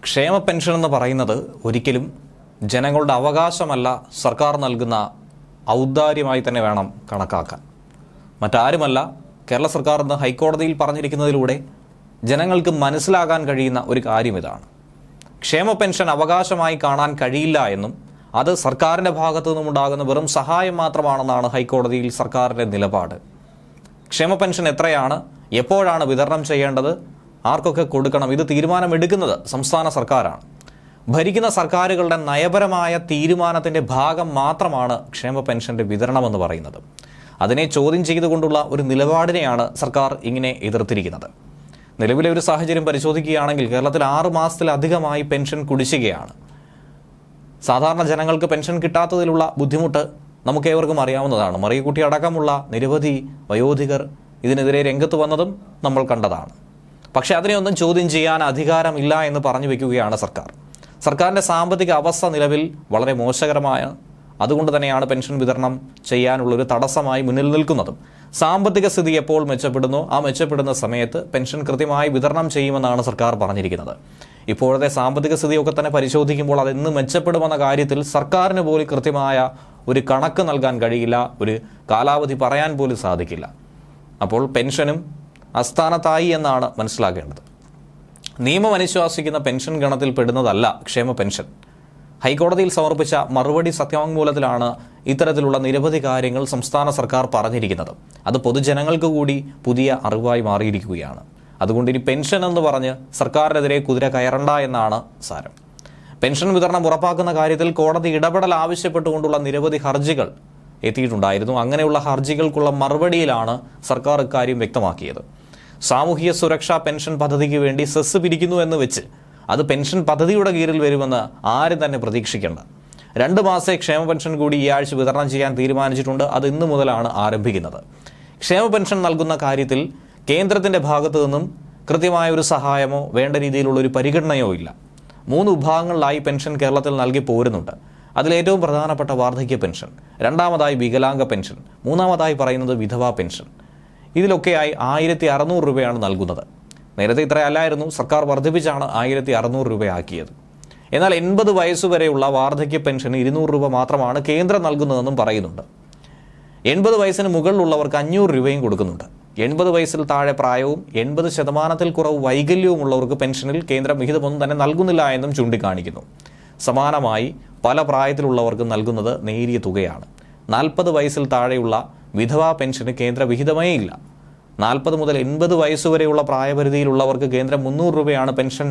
ക്ഷേമ പെൻഷൻ എന്ന് പറയുന്നത് ഒരിക്കലും ജനങ്ങളുടെ അവകാശമല്ല, സർക്കാർ നൽകുന്ന ഔദാര്യമായി തന്നെ വേണം കണക്കാക്കാൻ. മറ്റാരുമല്ല, കേരള സർക്കാർ എന്ന് ഹൈക്കോടതിയിൽ പറഞ്ഞിരിക്കുന്നതിലൂടെ ജനങ്ങൾക്ക് മനസ്സിലാകാൻ കഴിയുന്ന ഒരു കാര്യം ഇതാണ്. ക്ഷേമ പെൻഷൻ അവകാശമായി കാണാൻ കഴിയില്ല എന്നും അത് സർക്കാരിൻ്റെ ഭാഗത്തു നിന്നുമുണ്ടാകുന്ന വെറും സഹായം മാത്രമാണെന്നാണ് ഹൈക്കോടതിയിൽ സർക്കാരിൻ്റെ നിലപാട്. ക്ഷേമ പെൻഷൻ എത്രയാണ്, എപ്പോഴാണ് വിതരണം ചെയ്യേണ്ടത്, ആർക്കൊക്കെ കൊടുക്കണം, ഇത് തീരുമാനമെടുക്കുന്നത് സംസ്ഥാന സർക്കാരാണ്. ഭരിക്കുന്ന സർക്കാരുകളുടെ നയപരമായ തീരുമാനത്തിൻ്റെ ഭാഗം മാത്രമാണ് ക്ഷേമ പെൻഷൻ്റെ വിതരണമെന്ന് പറയുന്നത്. അതിനെ ചോദ്യം ചെയ്തുകൊണ്ടുള്ള ഒരു നിലപാടിനെയാണ് സർക്കാർ ഇങ്ങനെ എതിർത്തിരിക്കുന്നത്. നിലവിലെ ഒരു സാഹചര്യം പരിശോധിക്കുകയാണെങ്കിൽ കേരളത്തിൽ 6 മാസത്തിലധികമായി പെൻഷൻ കുടിശ്ശികയാണ്. സാധാരണ ജനങ്ങൾക്ക് പെൻഷൻ കിട്ടാത്തതിലുള്ള ബുദ്ധിമുട്ട് നമുക്കേവർക്കും അറിയാവുന്നതാണ്. മറിയക്കുട്ടി അടക്കമുള്ള നിരവധി വയോധികർ ഇതിനെതിരെ രംഗത്ത് വന്നതും നമ്മൾ കണ്ടതാണ്. പക്ഷേ അതിനെയൊന്നും ചോദ്യം ചെയ്യാൻ അധികാരമില്ല എന്ന് പറഞ്ഞു വയ്ക്കുകയാണ് സർക്കാർ. സർക്കാരിൻ്റെ സാമ്പത്തിക അവസ്ഥ നിലവിൽ വളരെ മോശകരമായ, അതുകൊണ്ട് തന്നെയാണ് പെൻഷൻ വിതരണം ചെയ്യാനുള്ളൊരു തടസ്സമായി മുന്നിൽ നിൽക്കുന്നതും. സാമ്പത്തിക സ്ഥിതി എപ്പോൾ മെച്ചപ്പെടുന്നോ ആ മെച്ചപ്പെടുന്ന സമയത്ത് പെൻഷൻ കൃത്യമായി വിതരണം ചെയ്യുമെന്നാണ് സർക്കാർ പറഞ്ഞിരിക്കുന്നത്. ഇപ്പോഴത്തെ സാമ്പത്തിക സ്ഥിതിയൊക്കെ തന്നെ പരിശോധിക്കുമ്പോൾ അതെന്ന് മെച്ചപ്പെടുമെന്ന കാര്യത്തിൽ സർക്കാരിന് പോലും കൃത്യമായ ഒരു കണക്ക് നൽകാൻ കഴിയില്ല, ഒരു കാലാവധി പറയാൻ പോലും സാധിക്കില്ല. അപ്പോൾ പെൻഷനും അസ്ഥാനത്തായി എന്നാണ് മനസ്സിലാക്കേണ്ടത്. നിയമം അനുശാസിക്കുന്ന പെൻഷൻ ഗണത്തിൽ പെടുന്നതല്ല ക്ഷേമ പെൻഷൻ. ഹൈക്കോടതിയിൽ സമർപ്പിച്ച മറുപടി സത്യവാങ്മൂലത്തിലാണ് ഇത്തരത്തിലുള്ള നിരവധി കാര്യങ്ങൾ സംസ്ഥാന സർക്കാർ പറഞ്ഞിരിക്കുന്നത്. അത് പൊതുജനങ്ങൾക്ക് കൂടി പുതിയ അറിവായി മാറിയിരിക്കുകയാണ്. അതുകൊണ്ട് ഇനി പെൻഷൻ എന്ന് പറഞ്ഞ് സർക്കാരിനെതിരെ കുതിര കയറണ്ട എന്നാണ് സാരം. പെൻഷൻ വിതരണം ഉറപ്പാക്കുന്ന കാര്യത്തിൽ കോടതി ഇടപെടൽ ആവശ്യപ്പെട്ടുകൊണ്ടുള്ള നിരവധി ഹർജികൾ എത്തിയിട്ടുണ്ടായിരുന്നു. അങ്ങനെയുള്ള ഹർജികൾക്കുള്ള മറുപടിയിലാണ് സർക്കാർ ഇക്കാര്യം വ്യക്തമാക്കിയത്. സാമൂഹിക സുരക്ഷാ പെൻഷൻ പദ്ധതിക്ക് വേണ്ടി സെസ് പിരിക്കുന്നു എന്ന് വെച്ച് അത് പെൻഷൻ പദ്ധതിയുടെ കീഴിൽ വരുമെന്ന് ആരും തന്നെ പ്രതീക്ഷിക്കേണ്ട. 2 മാസത്തെ ക്ഷേമ പെൻഷൻ കൂടി ഈ ആഴ്ച വിതരണം ചെയ്യാൻ തീരുമാനിച്ചിട്ടുണ്ട്. അത് ഇന്നു മുതലാണ് ആരംഭിക്കുന്നത്. ക്ഷേമ പെൻഷൻ നൽകുന്ന കാര്യത്തിൽ കേന്ദ്രത്തിൻ്റെ ഭാഗത്തു നിന്നും കൃത്യമായ ഒരു സഹായമോ വേണ്ട രീതിയിലുള്ളൊരു പരിഗണനയോ ഇല്ല. 3 വിഭാഗങ്ങളിലായി പെൻഷൻ കേരളത്തിൽ നൽകി പോരുന്നുണ്ട്. അതിലേറ്റവും പ്രധാനപ്പെട്ട വാർദ്ധക്യ പെൻഷൻ, രണ്ടാമതായി വികലാംഗ പെൻഷൻ, മൂന്നാമതായി പറയുന്നത് വിധവാ പെൻഷൻ. ഇതിലൊക്കെയായി 1600 രൂപയാണ് നൽകുന്നത്. നേരത്തെ ഇത്രയല്ലായിരുന്നു, സർക്കാർ വർദ്ധിപ്പിച്ചാണ് 1600 രൂപയാക്കിയത്. എന്നാൽ 80 വയസ്സുവരെയുള്ള വാർദ്ധക്യ പെൻഷന് 200 രൂപ മാത്രമാണ് കേന്ദ്രം നൽകുന്നതെന്നും പറയുന്നുണ്ട്. 80 വയസ്സിന് മുകളിലുള്ളവർക്ക് 500 രൂപയും കൊടുക്കുന്നുണ്ട്. 80 വയസ്സിൽ താഴെ പ്രായവും 80% കുറവ് വൈകല്യവുമുള്ളവർക്ക് പെൻഷനിൽ കേന്ദ്രം വിഹിതമൊന്നും തന്നെ നൽകുന്നില്ല എന്നും ചൂണ്ടിക്കാണിക്കുന്നു. സമാനമായി പല പ്രായത്തിലുള്ളവർക്ക് നൽകുന്നത് നേരിയ തുകയാണ്. 40 വയസ്സിൽ താഴെയുള്ള വിധവാ പെൻഷന് കേന്ദ്ര വിഹിതമേ ഇല്ല. 40 മുതൽ 80 വയസ്സുവരെയുള്ള പ്രായപരിധിയിലുള്ളവർക്ക് കേന്ദ്രം 300 രൂപയാണ് പെൻഷൻ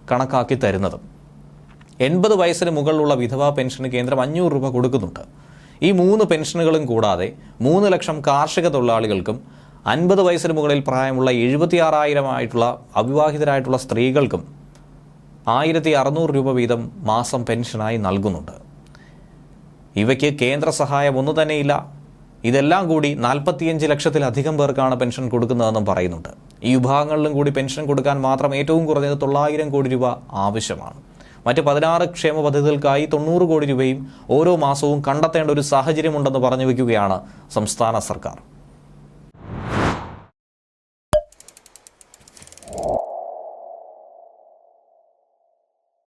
കണക്കാക്കി തരുന്നത്. 80 വയസ്സിന് മുകളിലുള്ള വിധവാ പെൻഷന് കേന്ദ്രം 500 രൂപ കൊടുക്കുന്നുണ്ട്. ഈ 3 പെൻഷനുകളും കൂടാതെ 3 ലക്ഷം കാർഷിക തൊഴിലാളികൾക്കും 50 വയസ്സിന് മുകളിൽ പ്രായമുള്ള 76,000 ആയിട്ടുള്ള അവിവാഹിതരായിട്ടുള്ള സ്ത്രീകൾക്കും 1600 രൂപ വീതം മാസം പെൻഷനായി നൽകുന്നുണ്ട്. ഇവയ്ക്ക് കേന്ദ്ര സഹായം ഒന്നു തന്നെയില്ല. ഇതെല്ലാം കൂടി 45 ലക്ഷത്തിലധികം പേർക്കാണ് പെൻഷൻ കൊടുക്കുന്നതെന്നും പറയുന്നുണ്ട്. ഈ വിഭാഗങ്ങളിലും കൂടി പെൻഷൻ കൊടുക്കാൻ മാത്രം ഏറ്റവും കുറഞ്ഞത് 900 കോടി രൂപ ആവശ്യമാണ്. മറ്റ് 16 ക്ഷേമ പദ്ധതികൾക്കായി 90 കോടി രൂപയും ഓരോ മാസവും കണ്ടെത്തേണ്ട ഒരു സാഹചര്യമുണ്ടെന്ന് പറഞ്ഞു വയ്ക്കുകയാണ് സംസ്ഥാന സർക്കാർ.